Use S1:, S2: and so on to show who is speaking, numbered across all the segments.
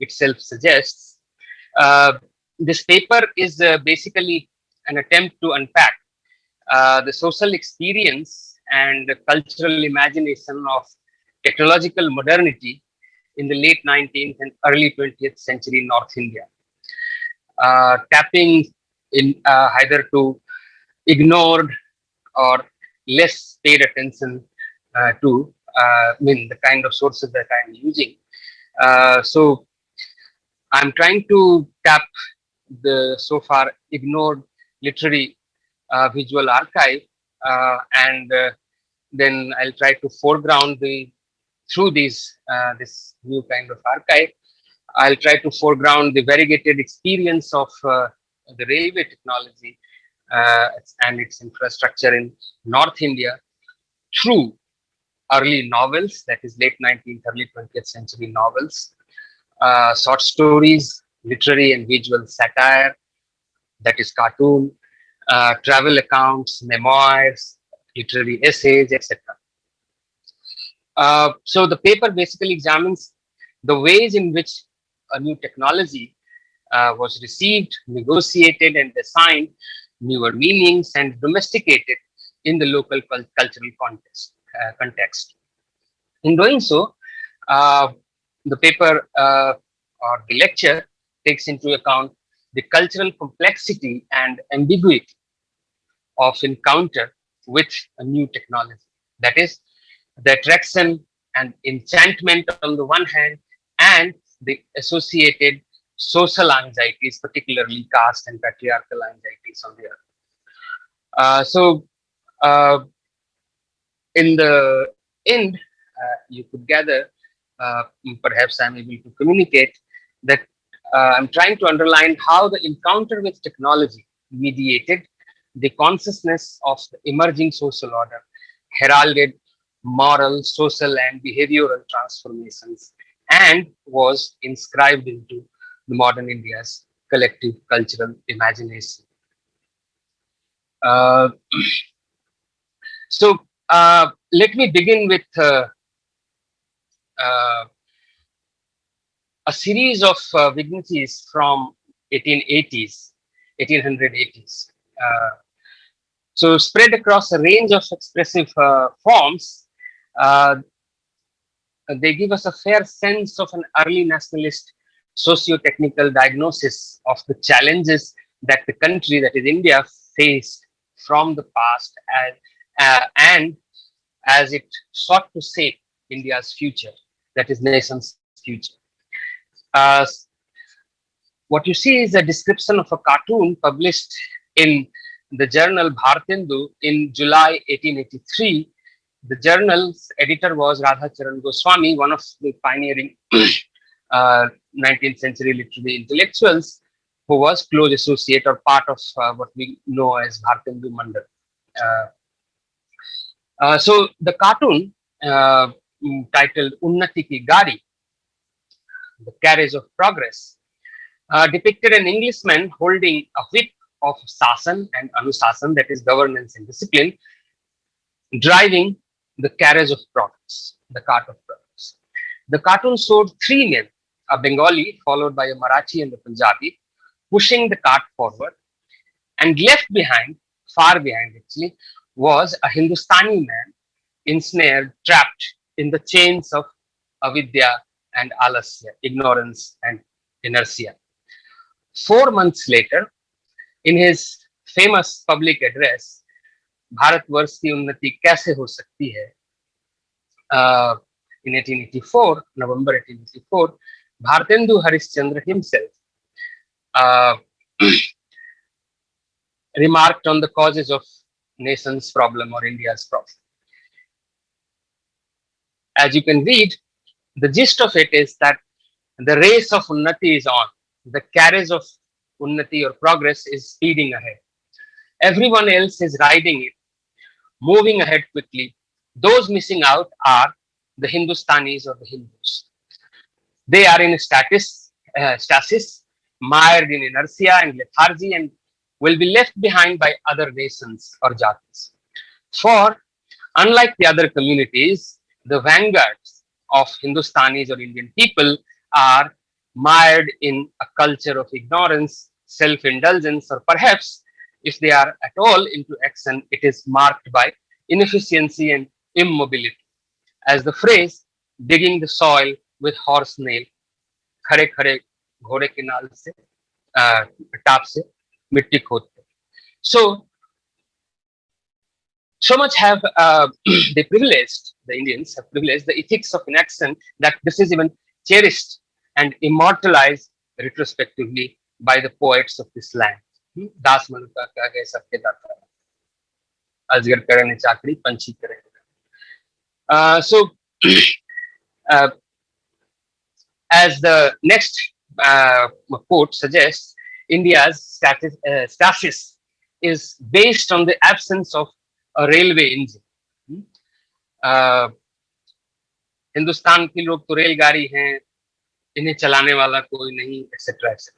S1: itself suggests. This paper is basically an attempt to unpack the social experience and the cultural imagination of technological modernity in the late 19th and early 20th century North India, tapping in either to ignored or less paid attention to, the kind of sources that I'm using. So I'm trying to tap the so far ignored literary visual archive, and then I'll try to foreground through this new kind of archive. I'll try to foreground the variegated experience of the railway technology and its infrastructure in North India through early novels, that is late 19th, early 20th century novels, short stories, literary and visual satire, that is cartoon, travel accounts, memoirs, literary essays, etc. So the paper basically examines the ways in which a new technology was received, negotiated, and assigned newer meanings and domesticated in the local cultural context. In doing so, the paper or the lecture takes into account the cultural complexity and ambiguity of encounter with a new technology. That is, the attraction and enchantment on the one hand, and the associated social anxieties, particularly caste and patriarchal anxieties on the other. So, in the end, you could gather, perhaps I'm able to communicate that I'm trying to underline how the encounter with technology mediated the consciousness of the emerging social order, heralded moral, social, and behavioral transformations, and was inscribed into the modern India's collective cultural imagination. Uh, so, let me begin with uh, a series of vignettes from 1880s, 1880s. So spread across a range of expressive forms, uh, they give us a fair sense of an early nationalist socio-technical diagnosis of the challenges that the country, that is India, faced from the past, and as it sought to shape India's future, that is nation's future. Uh, what you see is a description of a cartoon published in the journal Bhartendu in July 1883. The journal's editor was Radhacharan Goswami, one of the pioneering 19th century literary intellectuals, who was close associate or part of what we know as Bhartendu Mandal. So the cartoon titled Unnati Ki Gari, the carriage of progress, depicted an Englishman holding a whip of Sasan and Anusasan, that is governance and discipline, driving the carriage of progress, the cart of progress. The cartoon showed three men, a Bengali followed by a Marathi and a Punjabi, pushing the cart forward, and left behind, far behind actually, was a Hindustani man ensnared, trapped in the chains of avidya and alasya, ignorance and inertia. 4 months later, in his famous public address, Bharatvarsh की उन्नति कैसे हो सकती है, in 1884, November 1884, Bhartendu Harishchandra himself remarked on the causes of nation's problem or India's problem. As you can read, the gist of it is that the race of Unnati is on. The carriage of Unnati or progress is speeding ahead. Everyone else is riding it, moving ahead quickly. Those missing out are the Hindustanis or the Hindus. They are in stasis, mired in inertia and lethargy, and will be left behind by other nations or jatis. For unlike the other communities, the vanguards of Hindustanis or Indian people are mired in a culture of ignorance, self indulgence, or perhaps, if they are at all into action, it is marked by inefficiency and immobility. As the phrase digging the soil with horse nail, खड़े खड़े घोड़े के नाल से top से मिट्टी खोदते. So so much have they privileged, the Indians have privileged the ethics of inaction, that this is even cherished and immortalized retrospectively by the poets of this land. दास मनुका कह गए सबके दाता, अजगर करे ने चाकरी पंछी करे. So uh, as the next quote suggests, India's stasis is based on the absence of a railway engine. uh, Hindustan के लोग तो रेलगाड़ी हैं, इन्हें चलाने वाला कोई नहीं, etc. etc.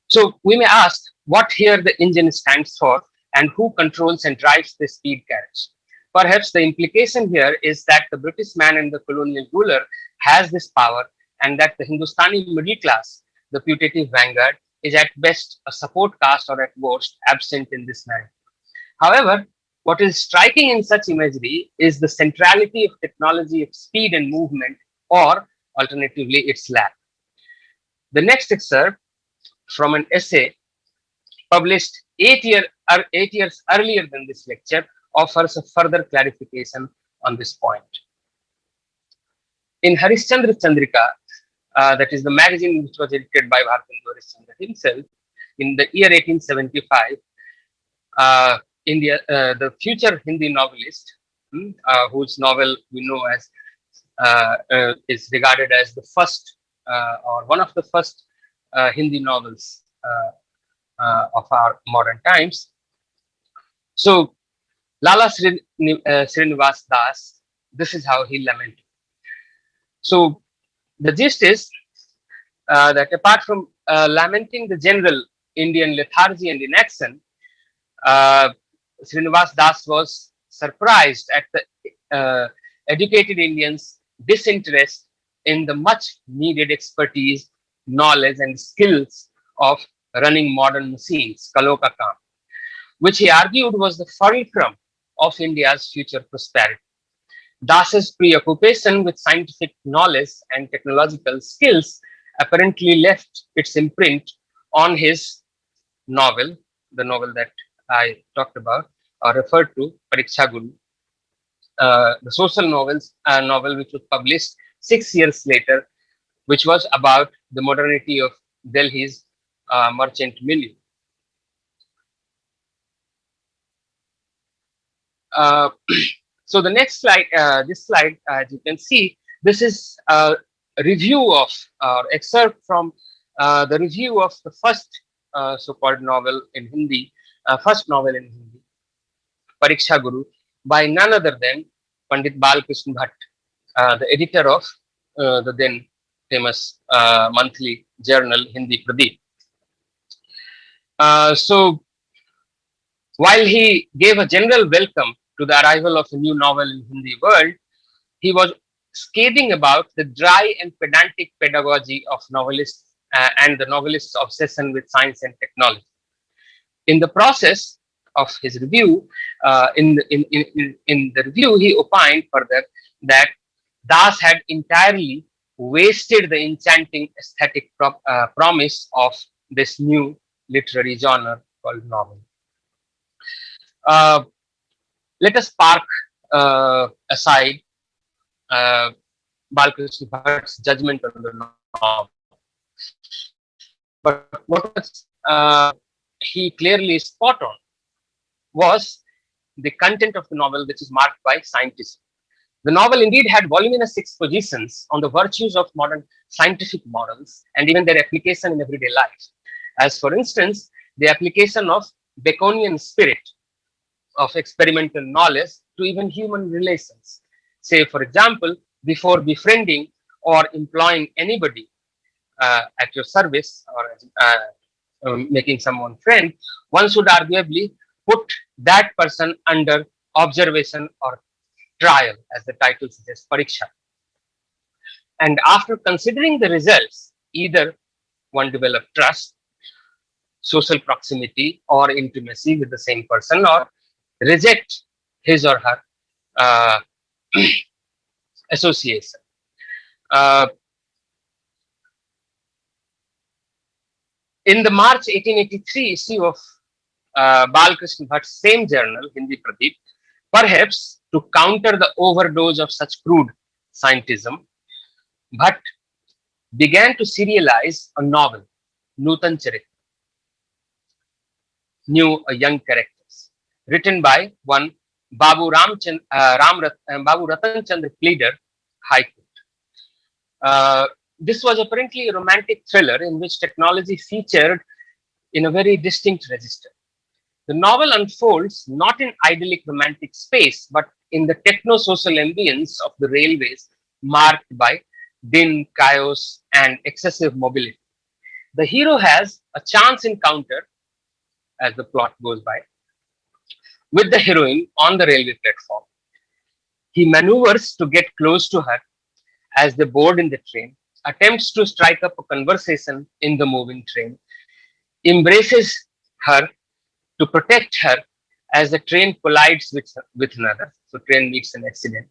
S1: So we may ask what here the engine stands for and who controls and drives the speed carriage. Perhaps the implication here is that the British man and the colonial ruler has this power, and that the Hindustani middle class, the putative vanguard, is at best a support caste or at worst absent in this narrative. However, what is striking in such imagery is the centrality of technology of speed and movement, or alternatively, its lack. The next excerpt from an essay published 8 years earlier than this lecture offers a further clarification on this point. In Harishchandra Chandrika, that is the magazine which was edited by Harishchandra himself, in the year 1875, the future Hindi novelist, whose novel we know as is regarded as the first or one of the first Hindi novels of our modern times. So, Lala Srinivas Das, this is how he lamented. So, the gist is that apart from lamenting the general Indian lethargy and inaction, Srinivas Das was surprised at the educated Indians' disinterest in the much needed expertise, knowledge, and skills of running modern machines, Kalo ka kaam, which he argued was the fulcrum of India's future prosperity. Das's preoccupation with scientific knowledge and technological skills apparently left its imprint on his novel, the novel that I talked about or referred to, Pariksha Guru, the social novel which was published 6 years later, which was about the modernity of Delhi's merchant milieu. So the next slide, this slide, as you can see, this is a review of excerpt from the review of the first so-called novel in Hindi, first novel in Hindi, Pariksha Guru, by none other than Pandit Balkrishna Bhatt, the editor of the then famous monthly journal Hindi Pradeep. So while he gave a general welcome to the arrival of a new novel in Hindi world, he was scathing about the dry and pedantic pedagogy of novelists and the novelist's obsession with science and technology. In the process of his review, in the review, he opined further that Das had entirely wasted the enchanting aesthetic promise of this new literary genre called novel. Let us park aside Balkrishna Bhatt's judgment on the novel. But what was he clearly spot on was the content of the novel, which is marked by scientism. The novel indeed had voluminous expositions on the virtues of modern scientific models and even their application in everyday life. As for instance, the application of Baconian spirit of experimental knowledge to even human relations. Say, for example, before befriending or employing anybody at your service or making someone friend, one should arguably put that person under observation or trial, as the title suggests, pariksha. And after considering the results, either one developed trust, social proximity, or intimacy with the same person, or reject his or her uh, association. Uh, in the March 1883 issue of Balkrishna Bhatt's same journal, Hindi Pradeep, perhaps to counter the overdose of such crude scientism, Bhatt began to serialize a novel, Nutanix, new young characters, written by one Babu Ratan Chandra Pleader, High Court. This was apparently a romantic thriller in which technology featured in a very distinct register. The novel unfolds not in idyllic romantic space, but in the techno-social ambience of the railways marked by din, chaos, and excessive mobility. The hero has a chance encounter, as the plot goes by, with the heroine on the railway platform. He maneuvers to get close to her as they board in the train, attempts to strike up a conversation in the moving train, embraces her to protect her as the train collides with another. So train meets an accident,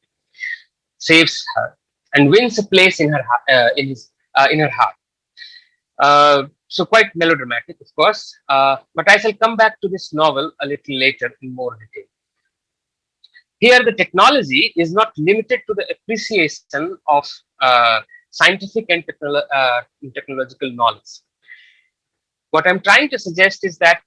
S1: saves her, and wins a place in her heart. So quite melodramatic, of course. But I shall come back to this novel a little later in more detail. Here, the technology is not limited to the appreciation of scientific and technological knowledge. What I'm trying to suggest is that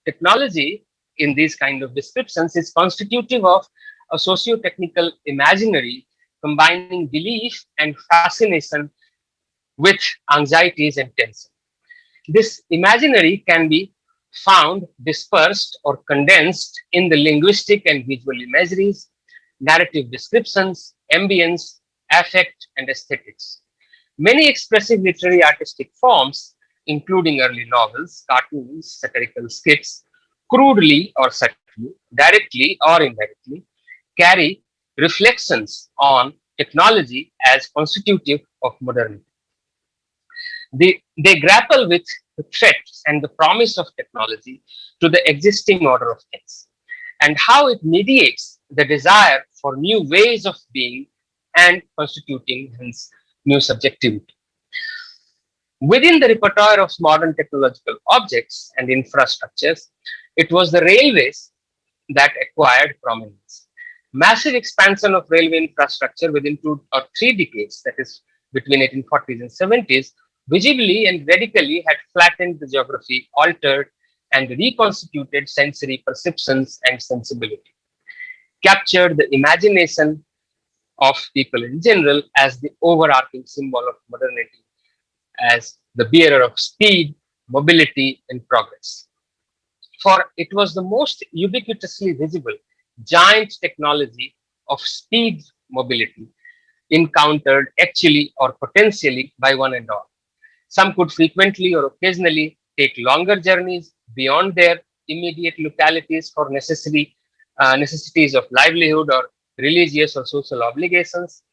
S1: technology in these kind of descriptions is constitutive of a socio-technical imaginary combining belief and fascination with anxieties and tension. This imaginary can be found dispersed or condensed in the linguistic and visual imageries, narrative descriptions, ambience, affect, and aesthetics. Many expressive literary artistic forms, including early novels, cartoons, satirical skits, crudely or subtly, directly or indirectly, carry reflections on technology as constitutive of modernity. They grapple with the threats and the promise of technology to the existing order of things, and how it mediates the desire for new ways of being and constituting hence new subjectivity. Within the repertoire of modern technological objects and infrastructures, it was the railways that acquired prominence. Massive expansion of railway infrastructure within 2 or 3 decades, that is between 1840s and 70s, visibly and radically had flattened the geography, altered and reconstituted sensory perceptions and sensibility, captured the imagination of people in general as the overarching symbol of modernity, as the bearer of speed, mobility, and progress. For it was the most ubiquitously visible giant technology of speed mobility encountered actually or potentially by one and all. Some could frequently or occasionally take longer journeys beyond their immediate localities for necessities of livelihood or religious or social obligations.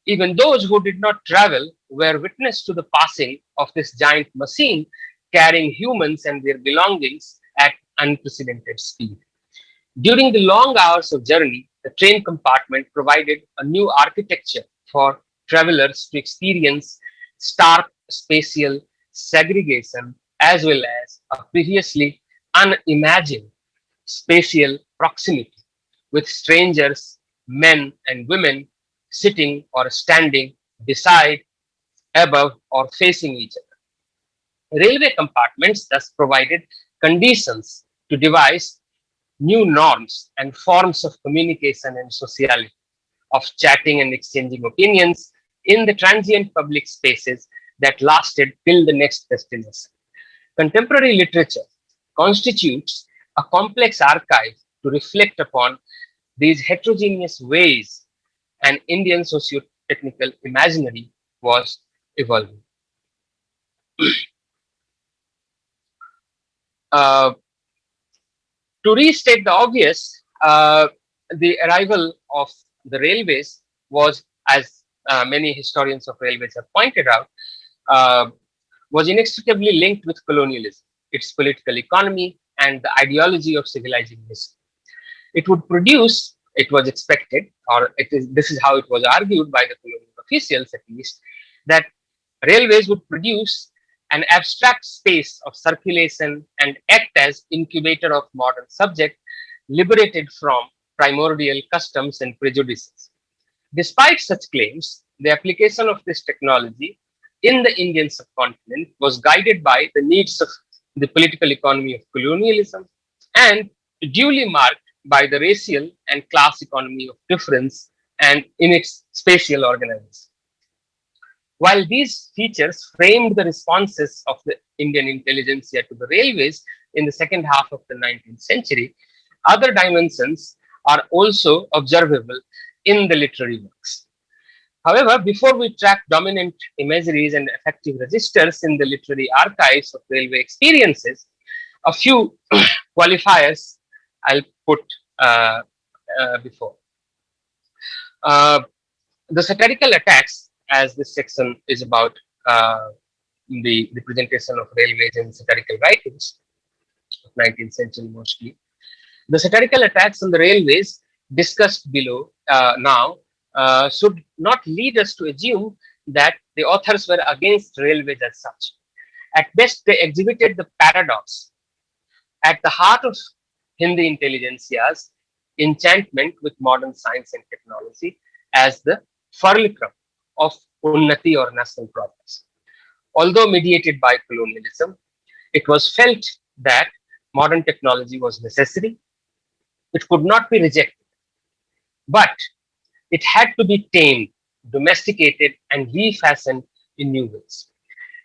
S1: Even those who did not travel were witness to the passing of this giant machine carrying humans and their belongings at unprecedented speed. During the long hours of journey, the train compartment provided a new architecture for travelers to experience stark spatial segregation as well as a previously unimagined spatial proximity with strangers, men and women sitting or standing beside, above, or facing each other. Railway compartments thus provided conditions to devise new norms and forms of communication and sociality, of chatting and exchanging opinions in the transient public spaces that lasted till the next destination. Contemporary literature constitutes a complex archive to reflect upon these heterogeneous ways an Indian socio-technical imaginary was evolving. Uh, to restate the obvious, the arrival of the railways was, as many historians of railways have pointed out, uh, was inextricably linked with colonialism, its political economy, and the ideology of civilizing history. It would produce, it was expected, or this is how it was argued by the colonial officials at least, that railways would produce an abstract space of circulation and act as incubator of modern subject liberated from primordial customs and prejudices. Despite such claims, the application of this technology in the Indian subcontinent was guided by the needs of the political economy of colonialism and duly marked by the racial and class economy of difference and in its spatial organization. While these features framed the responses of the Indian intelligentsia to the railways in the second half of the 19th century, other dimensions are also observable in the literary works. However, before we track dominant imageries and effective registers in the literary archives of railway experiences, a few qualifiers I'll put before. Uh, the satirical attacks, as this section is about the presentation of railways in satirical writings of 19th century mostly, the satirical attacks on the railways discussed below now should not lead us to assume that the authors were against railways as such. At best, they exhibited the paradox at the heart of Hindi intelligentsia's enchantment with modern science and technology as the fulcrum of Unnati or national progress. Although mediated by colonialism, it was felt that modern technology was necessary. It could not be rejected, but it had to be tamed, domesticated, and refashioned in new ways.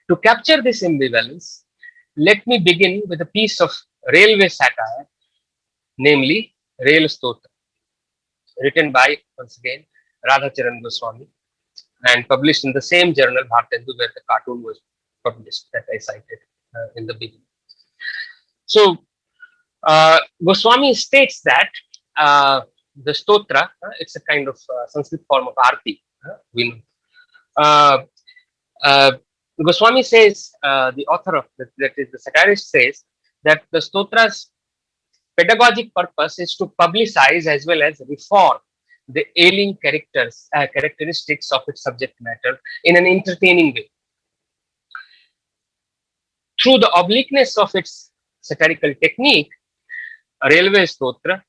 S1: To capture this ambivalence, let me begin with a piece of railway satire, namely Rail Stotra, written by, once again, Radhacharan Goswami and published in the same journal, Bhartendu, where the cartoon was published that I cited in the beginning. So, Goswami states that the stotra, it's a kind of Sanskrit form of arti. We know. Goswami says, the author of that is the satirist says that the stotra's pedagogic purpose is to publicize as well as reform the ailing characteristics of its subject matter in an entertaining way. Through the obliqueness of its satirical technique, Railway Stotra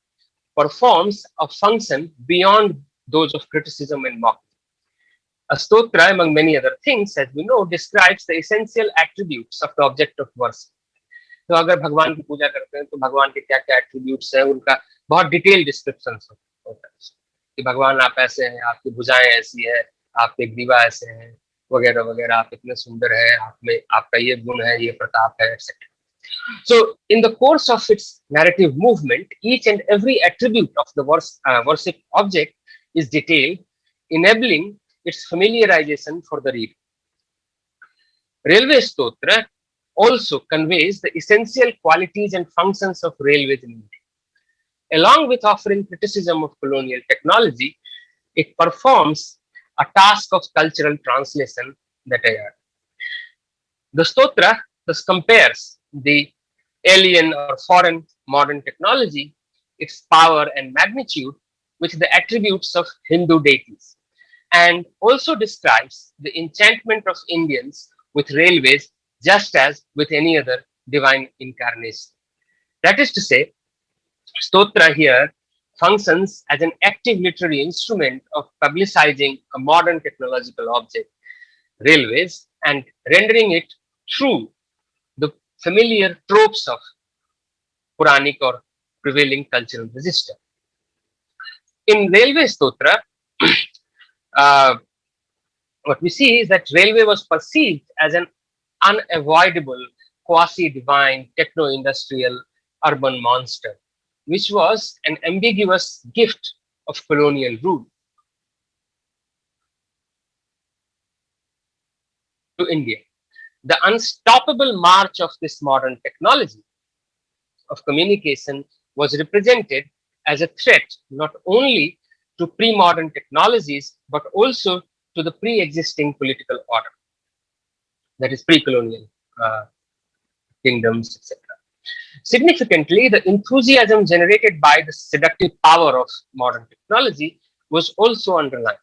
S1: performs a function beyond those of criticism and mockery. A stotra, among many other things, as we know, describes the essential attributes of the object of worship. तो अगर भगवान की पूजा करते हैं तो भगवान के क्या क्या एट्रीब्यूट्स हैं, उनका बहुत डिटेल डिस्क्रिप्शन होता है कि भगवान आप ऐसे हैं, आपकी भुजाएं ऐसी है, आपके ग्रीवा ऐसे हैं, वगैरह वगैरह, आप इतने सुंदर हैं, आप में आपका ये गुण है, ये प्रताप है, etc. So, in the course of its narrative movement, each and every attribute of the worship object is detailed, enabling its familiarization for the reader. Railway Stotra also conveys the essential qualities and functions of railways in India. Along with offering criticism of colonial technology, it performs a task of cultural translation that I had. The Stotra thus compares the alien or foreign modern technology, its power and magnitude, with the attributes of Hindu deities, and also describes the enchantment of Indians with railways just as with any other divine incarnation. That is to say, Stotra here functions as an active literary instrument of publicizing a modern technological object, railways, and rendering it through the familiar tropes of Puranic or prevailing cultural register. In Railway Stotra, what we see is that railway was perceived as an unavoidable, quasi-divine, techno-industrial urban monster, which was an ambiguous gift of colonial rule to India. The unstoppable march of this modern technology of communication was represented as a threat not only to pre-modern technologies but also to the pre-existing political order, that is pre-colonial kingdoms, etc. Significantly, the enthusiasm generated by the seductive power of modern technology was also underlined,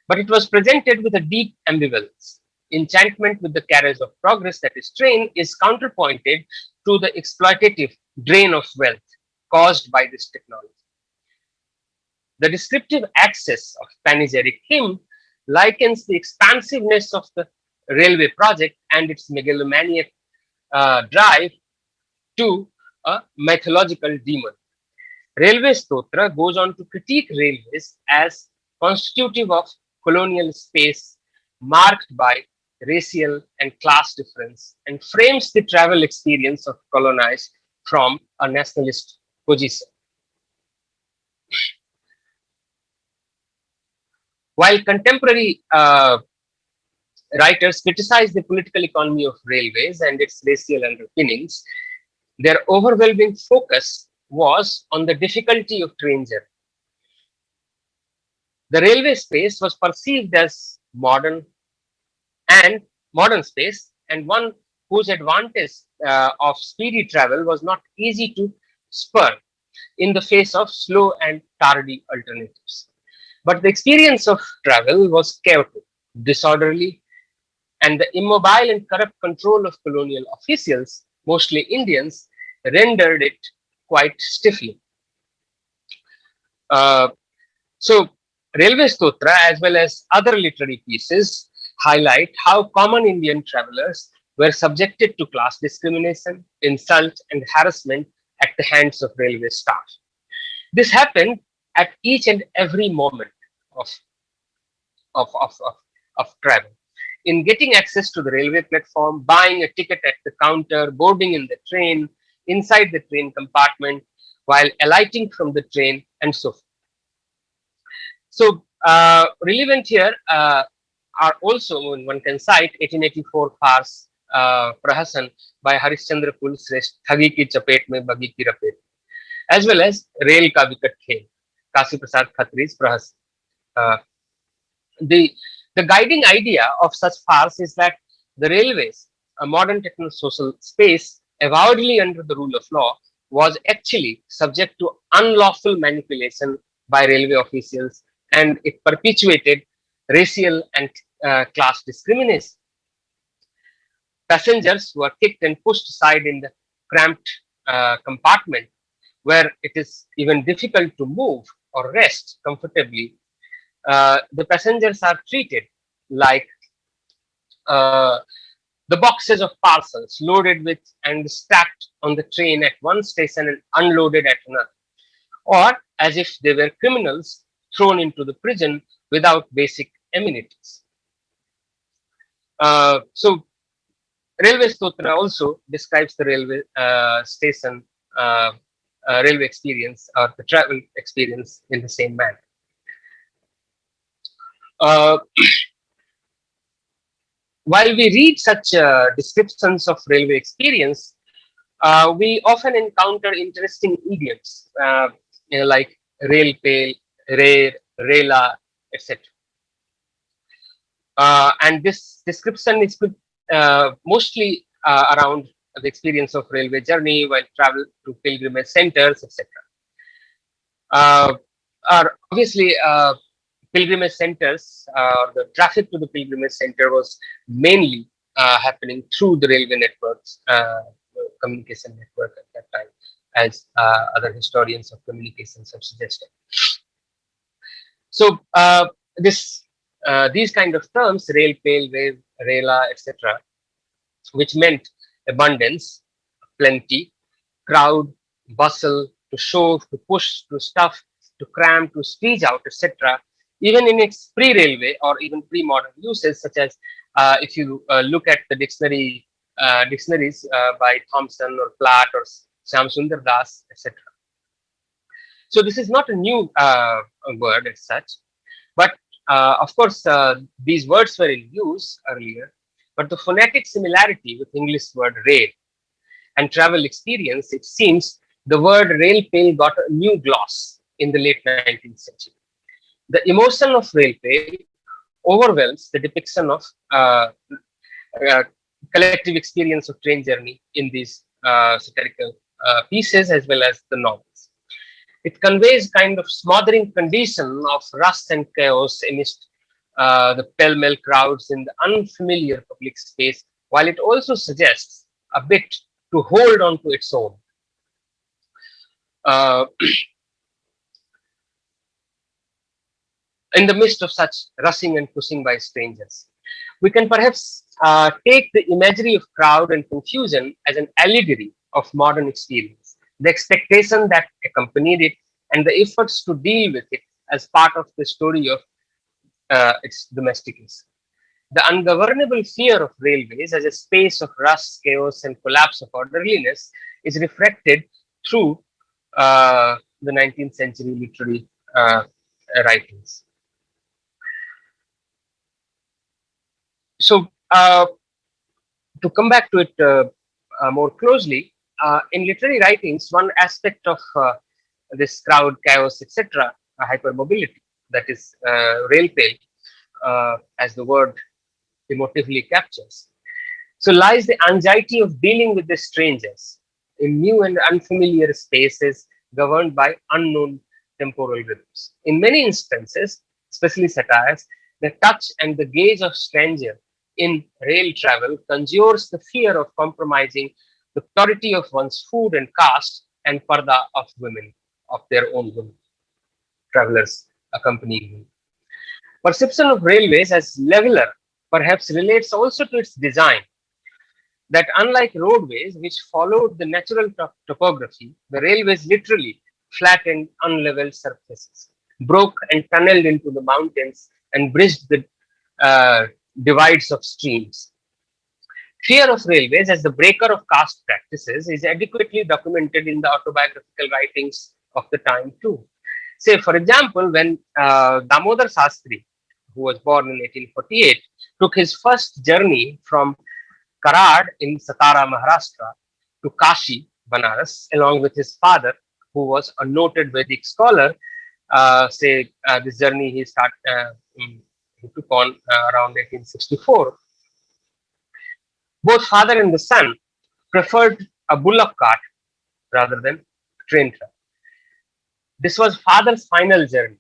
S1: but it was presented with a deep ambivalence. Enchantment with the carriage of progress, that is train, is counterpointed to the exploitative drain of wealth caused by this technology. The descriptive access of panegyric hymn likens the expansiveness of the railway project and its megalomaniac drive to a mythological demon. Railway Stotra goes on to critique railways as constitutive of colonial space marked by racial and class difference and frames the travel experience of colonized from a nationalist position. While contemporary writers criticize the political economy of railways and its racial underpinnings, their overwhelming focus was on the difficulty of train journey. The railway space was perceived as modern space, and one whose advantage of speedy travel was not easy to spur in the face of slow and tardy alternatives. But the experience of travel was chaotic, disorderly, and the immobile and corrupt control of colonial officials, mostly Indians, rendered it quite stiffly. Uh, so, Railway Stotra, as well as other literary pieces, highlight how common Indian travelers were subjected to class discrimination, insult, and harassment at the hands of railway staff. This happened at each and every moment of, of, of, of, of travel. In getting access to the railway platform, buying a ticket at the counter, boarding in the train, inside the train compartment, while alighting from the train, and so forth. So, relevant here are also, one can cite 1884 farce Prahasan by Harishchandra Chandrika, Thagi ki chapet mein bagi ki rapet, as well as Rail ka vikat khel, Kasi Prasad Khatri's Prahasan. Uh, the guiding idea of such farce is that the railways, a modern techno-social space avowedly under the rule of law, was actually subject to unlawful manipulation by railway officials, and it perpetuated racial and class discrimination. Passengers who are kicked and pushed aside in the cramped compartment, where it is even difficult to move or rest comfortably, the passengers are treated like uh, the boxes of parcels loaded with and stacked on the train at one station and unloaded at another, or as if they were criminals thrown into the prison without basic amenities. So, Railway Stotra also describes the railway station, railway experience, or the travel experience in the same manner. While we read such descriptions of railway experience, we often encounter interesting idioms like rail pale, rare, rela, etc. And this description is mostly around the experience of railway journey while travel to pilgrimage centers, etc. Are obviously pilgrimage centers, the traffic to the pilgrimage center was mainly happening through the railway networks, communication network at that time, as other historians of communications have suggested. So, these kind of terms, rail, pale, rail, rela, etc., which meant abundance, plenty, crowd, bustle, to shove, to push, to stuff, to cram, to squeeze out, etc. Even in its pre-railway or even pre-modern uses, such as if you look at the dictionaries by Thompson or Platt or Shyam Sundar Das, etc. So this is not a new word as such, but of course these words were in use earlier, but the phonetic similarity with English word rail and travel experience, it seems the word rail pale got a new gloss in the late 19th century. The emotion of rail pale overwhelms the depiction of uh, collective experience of train journey in these satirical pieces as well as the novels. It conveys kind of smothering condition of rust and chaos amidst the pell-mell crowds in the unfamiliar public space, while it also suggests a bit to hold on to its own. Uh, in the midst of such rushing and pushing by strangers. We can perhaps take the imagery of crowd and confusion as an allegory of modern experience, the expectation that accompanied it, and the efforts to deal with it as part of the story of its domestication. The ungovernable fear of railways as a space of rush, chaos, and collapse of orderliness is reflected through the 19th century literary writings. So, to come back to it more closely, in literary writings, one aspect of this crowd, chaos, etc., hypermobility, that is rail play, as the word emotively captures. So lies the anxiety of dealing with the strangers in new and unfamiliar spaces governed by unknown temporal rhythms. In many instances, especially satires, the touch and the gaze of stranger in rail travel conjures the fear of compromising the purity of one's food and caste and parda of women, of their own women, travelers accompanying them. Perception of railways as leveler perhaps relates also to its design, that unlike roadways which followed the natural topography, the railways literally flattened unlevel surfaces, broke and tunneled into the mountains, and bridged the uh, divides of streams. Fear of railways as the breaker of caste practices is adequately documented in the autobiographical writings of the time too. Say, for example, when Damodar Sastri, who was born in 1848, took his first journey from Karad in Satara, Maharashtra, to Kashi, Banaras, along with his father, who was a noted Vedic scholar. This journey he took on around 1864. Both father and the son preferred a bullock cart rather than train travel. This was father's final journey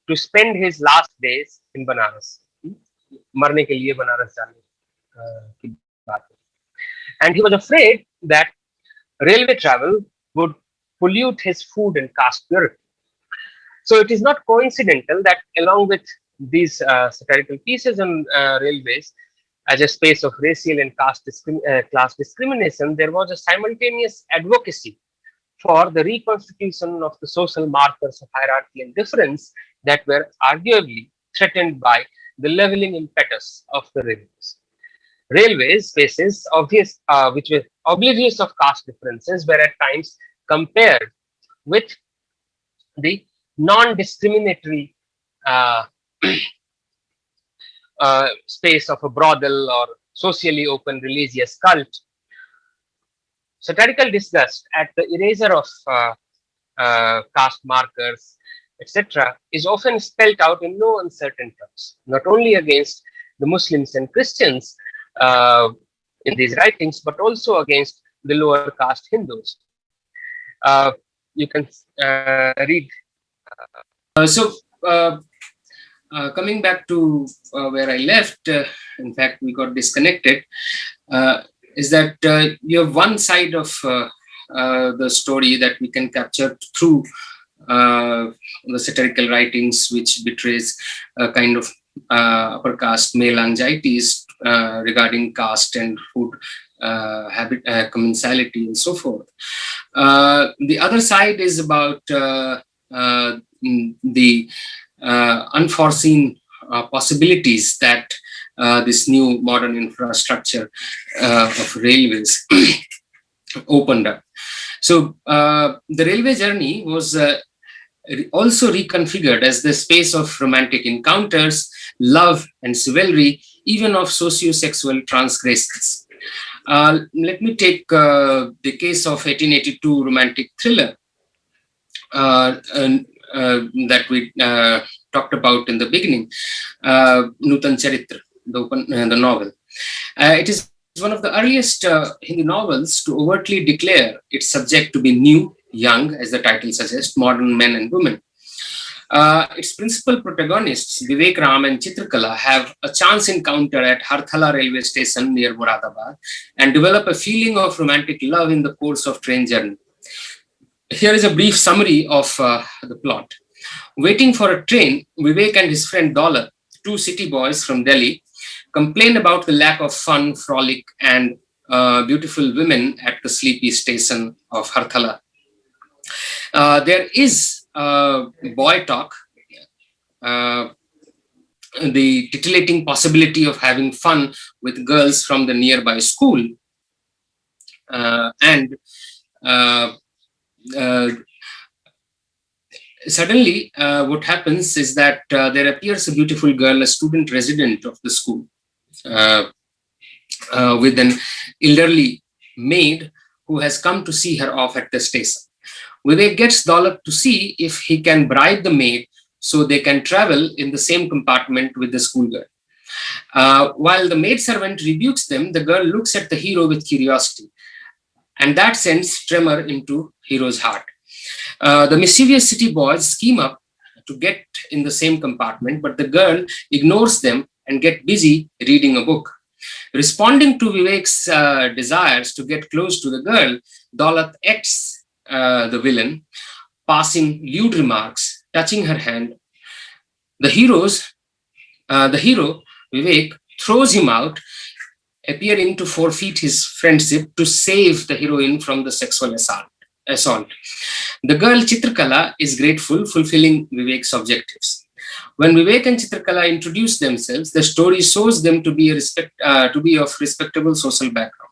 S1: to spend his last days in Banaras. मरने के लिए बनारस जाने की बात है. And he was afraid that railway travel would pollute his food and caste purity. So it is not coincidental that along with these satirical pieces on railways as a space of racial and class discrimination, there was a simultaneous advocacy for the reconstitution of the social markers of hierarchy and difference that were arguably threatened by the leveling impetus of the railways. Railways spaces which were oblivious of caste differences were at times compared with the non-discriminatory uh, space of a brothel or socially open religious cult. Satirical disgust at the erasure of caste markers, etc., is often spelt out in no uncertain terms, not only against the Muslims and Christians in these writings, but also against the lower caste Hindus. You can read.
S2: Coming back to where I left, in fact, we got disconnected, is that you have one side of the story that we can capture through the satirical writings, which betrays a kind of upper caste male anxieties regarding caste and food habit, commensality, and so forth. The other side is about the unforeseen possibilities that this new modern infrastructure of railways opened up. So the railway journey was also reconfigured as the space of romantic encounters, love and chivalry, even of socio-sexual transgressions. Let me take the case of 1882 romantic thriller that we talked about in the beginning, Nutan Charitra, the novel. It is one of the earliest Hindi novels to overtly declare its subject to be new, young, as the title suggests, modern men and women. Its principal protagonists, Vivek Ram and Chitrakala, have a chance encounter at Harthala railway station near Moradabad and develop a feeling of romantic love in the course of train journey. Here is a brief summary of the plot. Waiting for a train, Vivek and his friend Daulat, two city boys from Delhi, complain about the lack of fun, frolic, and beautiful women at the sleepy station of Harthala. There is boy talk, uh, the titillating possibility of having fun with girls from the nearby school, and uh, uh, suddenly what happens is that there appears a beautiful girl, a student resident of the school, uh, with an elderly maid who has come to see her off at the station. Vivek gets Daulat to see if he can bribe the maid so they can travel in the same compartment with the schoolgirl. While the maid servant rebukes them, the girl looks at the hero with curiosity, and that sends tremor into hero's heart. The mischievous city boys scheme up to get in the same compartment, but the girl ignores them and get busy reading a book. Responding to Vivek's desires to get close to the girl, Daulat acts the villain, passing lewd remarks, touching her hand. The the hero, Vivek, throws him out, appearing to forfeit his friendship to save the heroine from the sexual assault. The girl Chitrakala is grateful, fulfilling Vivek's objectives. When Vivek and Chitrakala introduce themselves, the story shows them to be of respectable social background.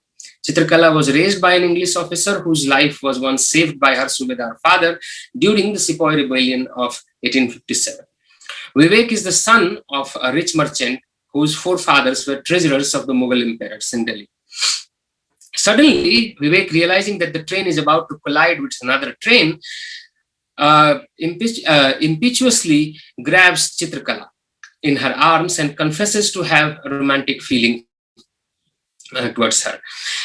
S2: Chitrakala was raised by an English officer whose life was once saved by her Subedar father during the Sepoy Rebellion of 1857. Vivek is the son of a rich merchant whose forefathers were treasurers of the Mughal emperors in Delhi. Suddenly, Vivek, realizing that the train is about to collide with another train, impetuously grabs Chitrakala in her arms and confesses to have a romantic feeling towards her.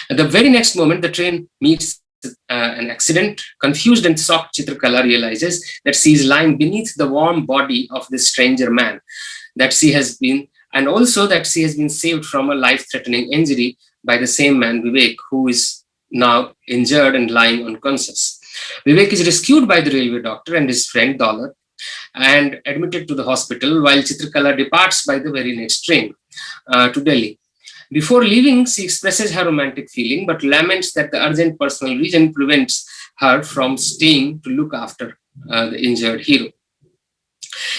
S2: At the very next moment, the train meets an accident. Confused and shocked, Chitrakala realizes that she is lying beneath the warm body of this stranger man, and also that she has been saved from a life-threatening injury by the same man, Vivek, who is now injured and lying unconscious. Vivek is rescued by the railway doctor and his friend Daulat and admitted to the hospital, while Chitrakala departs by the very next train to Delhi. Before leaving, she expresses her romantic feeling, but laments that the urgent personal reason prevents her from staying to look after the injured hero.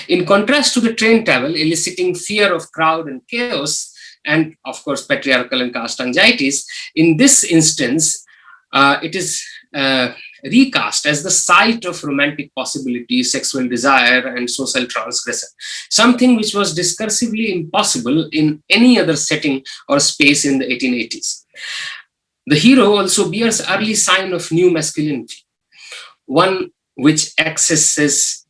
S2: In contrast to the train travel, eliciting fear of crowd and chaos, and of course, patriarchal and caste anxieties, in this instance, it is recast as the site of romantic possibility, sexual desire, and social transgression, something which was discursively impossible in any other setting or space in the 1880s. The hero also bears early sign of new masculinity, one which accesses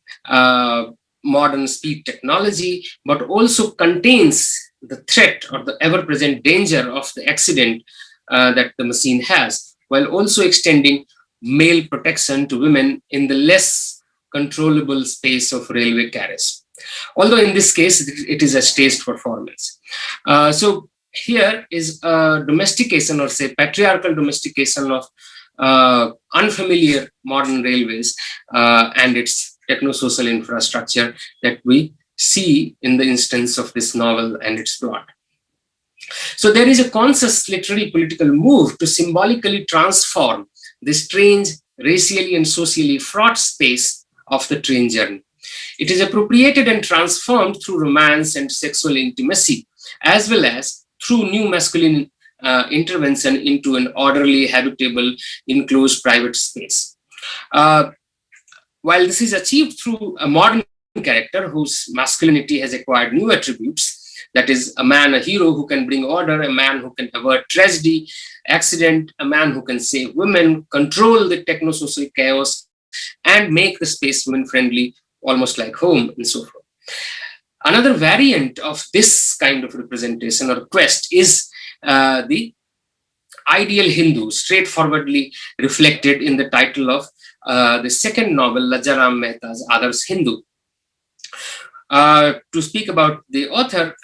S2: modern speed technology, but also contains the threat or the ever-present danger of the accident that the machine has, while also extending male protection to women in the less controllable space of railway carriage. Although in this case, it is a staged performance. So here is a domestication, or say patriarchal domestication of unfamiliar modern railways and its techno-social infrastructure that we see in the instance of this novel and its plot. So there is a conscious literary political move to symbolically transform the strange, racially and socially fraught space of the train journey. It is appropriated and transformed through romance and sexual intimacy, as well as through new masculine intervention into an orderly, habitable, enclosed private space. While this is achieved through a modern character whose masculinity has acquired new attributes, that is, a man, a hero who can bring order, a man who can avert tragedy, accident, a man who can save women, control the techno-social chaos, and make the space women-friendly, almost like home, and so forth. Another variant of this kind of representation or quest is the ideal Hindu, straightforwardly reflected in the title of the second novel, Lajaram Mehta's Others Hindu. To speak about the author,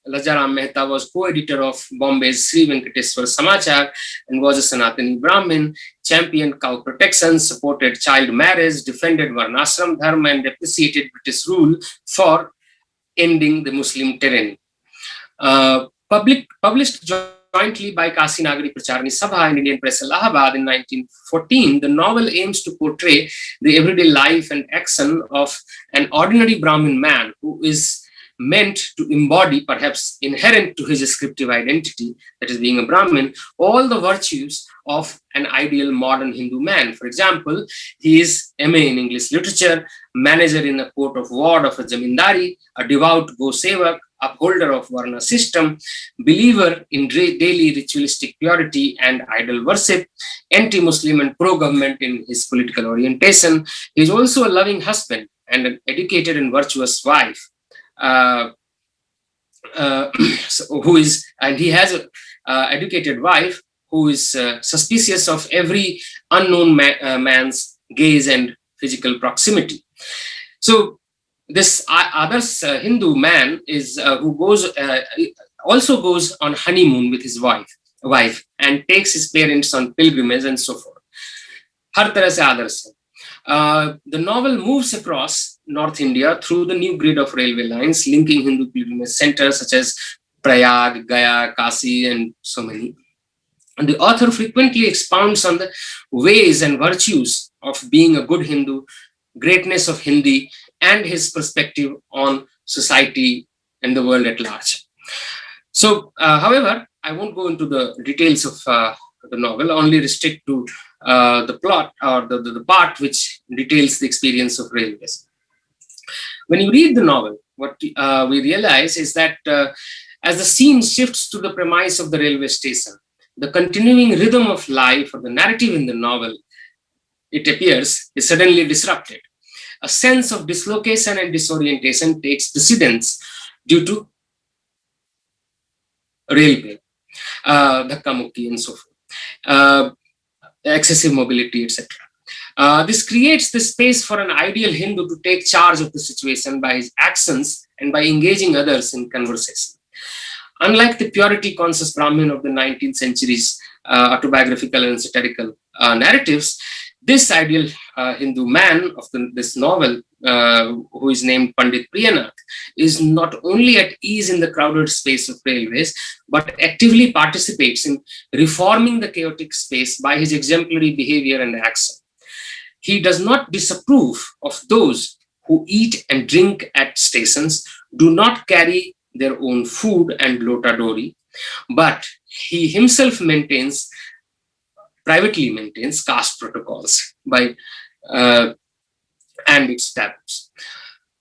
S2: Lajaram Mehta was co-editor of Bombay's Sri Venkateswar Samachar and was a Sanatani Brahmin, championed cow protection, supported child marriage, defended Varnashram Dharma, and depreciated British rule for ending the Muslim tyranny. Published jointly by Kasi Nagari Pracharani Sabha and Indian Press Allahabad in 1914, the novel aims to portray the everyday life and action of an ordinary Brahmin man who is meant to embody, perhaps inherent to his descriptive identity, that is being a Brahmin, all the virtues of an ideal modern Hindu man. For example, he is MA in English literature, manager in a court of ward of a zamindari, a devout Gosevak, upholder of Varna system, believer in daily ritualistic purity and idol worship, anti-Muslim and pro-government in his political orientation. He is also a loving husband and an educated and virtuous wife. He has an educated wife who is suspicious of every unknown man's gaze and physical proximity. So this others Hindu man is who goes also goes on honeymoon with his wife and takes his parents on pilgrimage and so forth. Har tarah se others. The novel moves across North India through the new grid of railway lines linking Hindu pilgrimage centers such as Prayag, Gaya, Kasi, and so many. And the author frequently expounds on the ways and virtues of being a good Hindu, greatness of Hindi, and his perspective on society and the world at large. So, however, I won't go into the details of the novel, only restrict to the plot or the part which details the experience of railways. When you read the novel, what we realize is that as the scene shifts to the premise of the railway station, the continuing rhythm of life or the narrative in the novel, it appears, is suddenly disrupted. A sense of dislocation and disorientation takes precedence due to railway, dhakka-mukki and so forth, excessive mobility, etc. This creates the space for an ideal Hindu to take charge of the situation by his actions and by engaging others in conversation. Unlike the purity conscious Brahmin of the 19th century's autobiographical and satirical narratives, this ideal Hindu man of this novel, who is named Pandit Priyanath, is not only at ease in the crowded space of railways, but actively participates in reforming the chaotic space by his exemplary behavior and action. He does not disapprove of those who eat and drink at stations, do not carry their own food and lotadori, but he himself privately maintains caste protocols by and its taboos.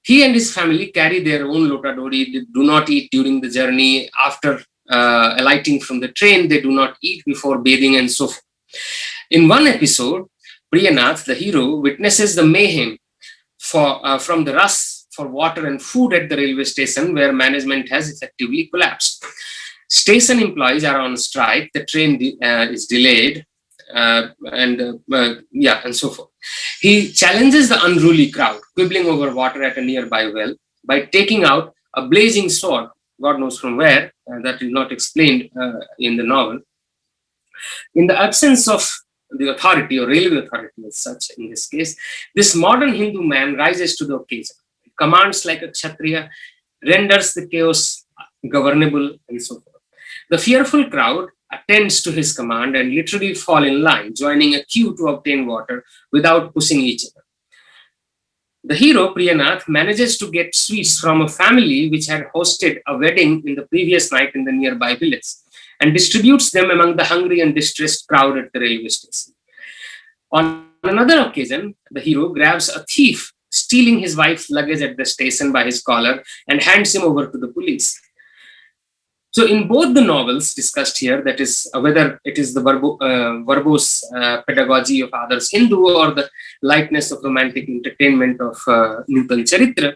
S2: He and his family carry their own lotadori. They do not eat during the journey. After alighting from the train, they do not eat before bathing and so forth. In one episode, Priyanath, the hero, witnesses the mayhem from the rush for water and food at the railway station, where management has effectively collapsed. Station employees are on strike. The train is delayed. And so forth. He challenges the unruly crowd, quibbling over water at a nearby well, by taking out a blazing sword, God knows from where, that is not explained in the novel. In the absence of the authority or railway authority as such, in this case, this modern Hindu man rises to the occasion, commands like a Kshatriya, renders the chaos governable, and so forth. The fearful crowd attends to his command and literally fall in line, joining a queue to obtain water without pushing each other. The hero, Priyanath, manages to get sweets from a family which had hosted a wedding in the previous night in the nearby village and distributes them among the hungry and distressed crowd at the railway station. On another occasion, the hero grabs a thief, stealing his wife's luggage at the station by his collar, and hands him over to the police. So in both the novels discussed here, that is whether it is the verbose pedagogy of Adarsh Hindu or the lightness of romantic entertainment of Nutanix Charitra,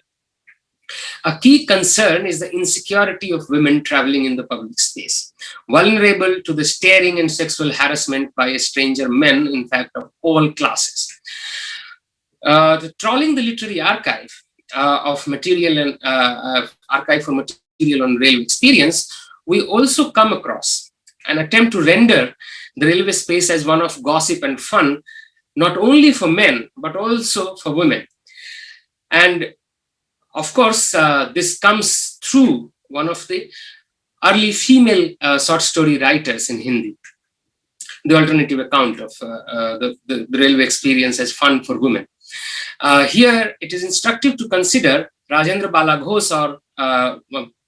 S2: A key concern is the insecurity of women traveling in the public space, vulnerable to the staring and sexual harassment by stranger men, in fact, of all classes. Trawling the literary archive of material and archive for material on railway experience, we also come across an attempt to render the railway space as one of gossip and fun, not only for men, but also for women. And of course, this comes through one of the early female short story writers in Hindi, the alternative account of the railway experience as fun for women. Here, it is instructive to consider Rajendra Bala Ghosh, or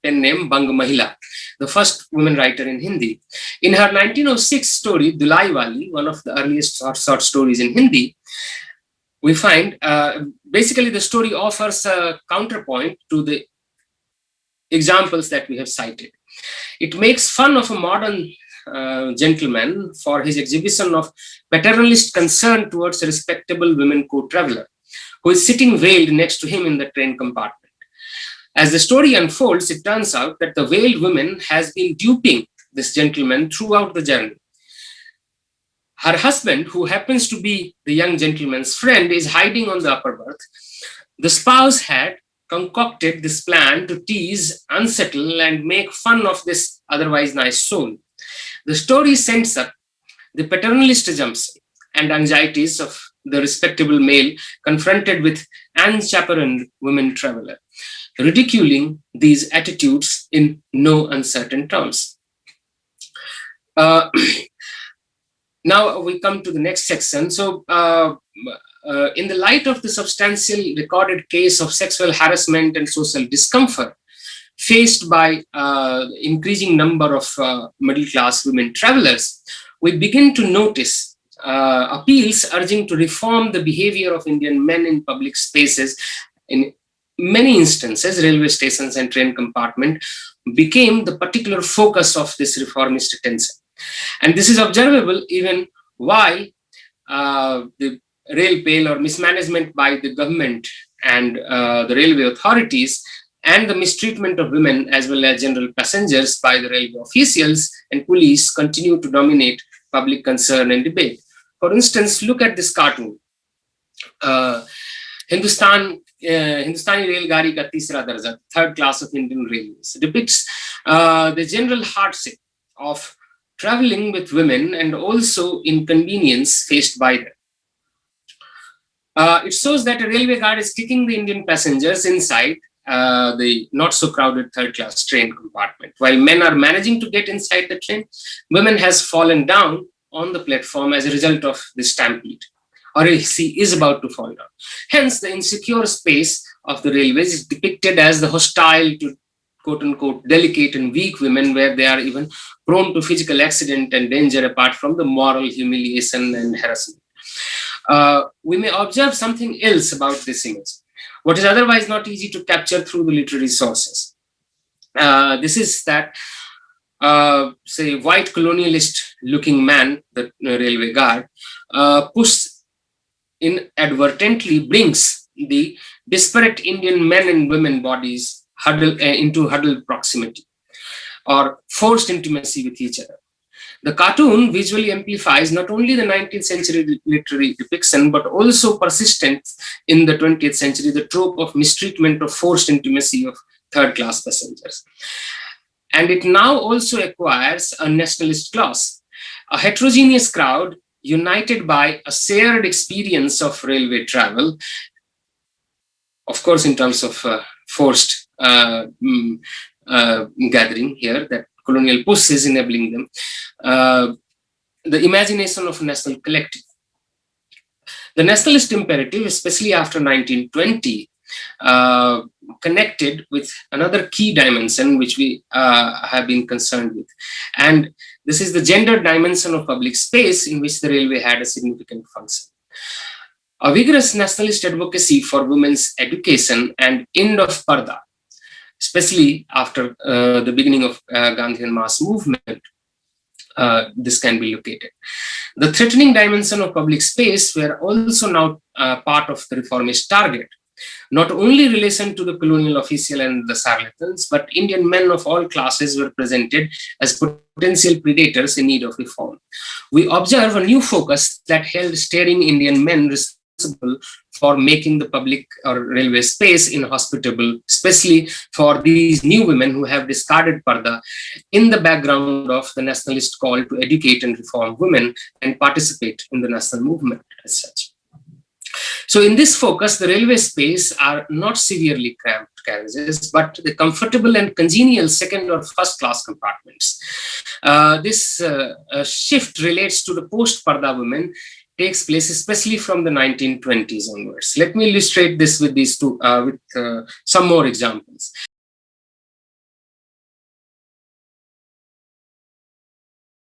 S2: pen name Bang Mahila, the first woman writer in Hindi. In her 1906 story, Dulai Wali, one of the earliest short stories in Hindi, we find basically the story offers a counterpoint to the examples that we have cited. It makes fun of a modern gentleman for his exhibition of paternalist concern towards a respectable women co-traveler who is sitting veiled next to him in the train compartment. As the story unfolds, it turns out that the veiled woman has been duping this gentleman throughout the journey. Her husband, who happens to be the young gentleman's friend, is hiding on the upper berth. The spouse had concocted this plan to tease, unsettle, and make fun of this otherwise nice soul. The story sends up the paternalist assumption and anxieties of the respectable male confronted with unchaperoned women traveler, ridiculing these attitudes in no uncertain terms. Now we come to the next section. So, in the light of the substantial recorded case of sexual harassment and social discomfort faced by increasing number of middle-class women travelers, we begin to notice appeals urging to reform the behavior of Indian men in public spaces. In many instances, railway stations and train compartment became the particular focus of this reformist attention. And this is observable even while the rail pale or mismanagement by the government and the railway authorities and the mistreatment of women as well as general passengers by the railway officials and police continue to dominate public concern and debate. For instance, look at this cartoon. Hindustani Railgari Ka Tisra Darja, third class of Indian Railways, depicts the general hardship of traveling with women and also inconvenience faced by them. It shows that a railway guard is kicking the Indian passengers inside the not so crowded third class train compartment. While men are managing to get inside the train, women has fallen down on the platform as a result of the stampede, or she is about to fall down. Hence, the insecure space of the railways is depicted as the hostile to quote-unquote delicate and weak women, where they are even prone to physical accident and danger apart from the moral humiliation and harassment. We may observe something else about this image, what is otherwise not easy to capture through the literary sources. This is that, say, white colonialist-looking man, the railway guard, inadvertently brings the disparate Indian men and women bodies into huddled proximity or forced intimacy with each other. The cartoon visually amplifies not only the 19th century literary depiction, but also persistent in the 20th century, the trope of mistreatment of forced intimacy of third-class passengers. And it now also acquires a nationalist clause, a heterogeneous crowd united by a shared experience of railway travel, of course, in terms of forced gathering here, that colonial push is enabling them, the imagination of a national collective. The nationalist imperative, especially after 1920, connected with another key dimension which we have been concerned with. And this is the gender dimension of public space, in which the railway had a significant function. A vigorous nationalist advocacy for women's education and end of Parda, especially after the beginning of Gandhian mass movement, this can be located. The threatening dimension of public space were also now part of the reformist target. Not only relation to the colonial official and the charlatans, but Indian men of all classes were presented as potential predators in need of reform. We observe a new focus that held steering Indian men responsible for making the public or railway space inhospitable, especially for these new women who have discarded parda, in the background of the nationalist call to educate and reform women and participate in the national movement as such. So in this focus, the railway space are not severely cramped carriages, but the comfortable and congenial second or first class compartments. This shift relates to the post-Parda women, takes place especially from the 1920s onwards. Let me illustrate this with these two, with some more examples.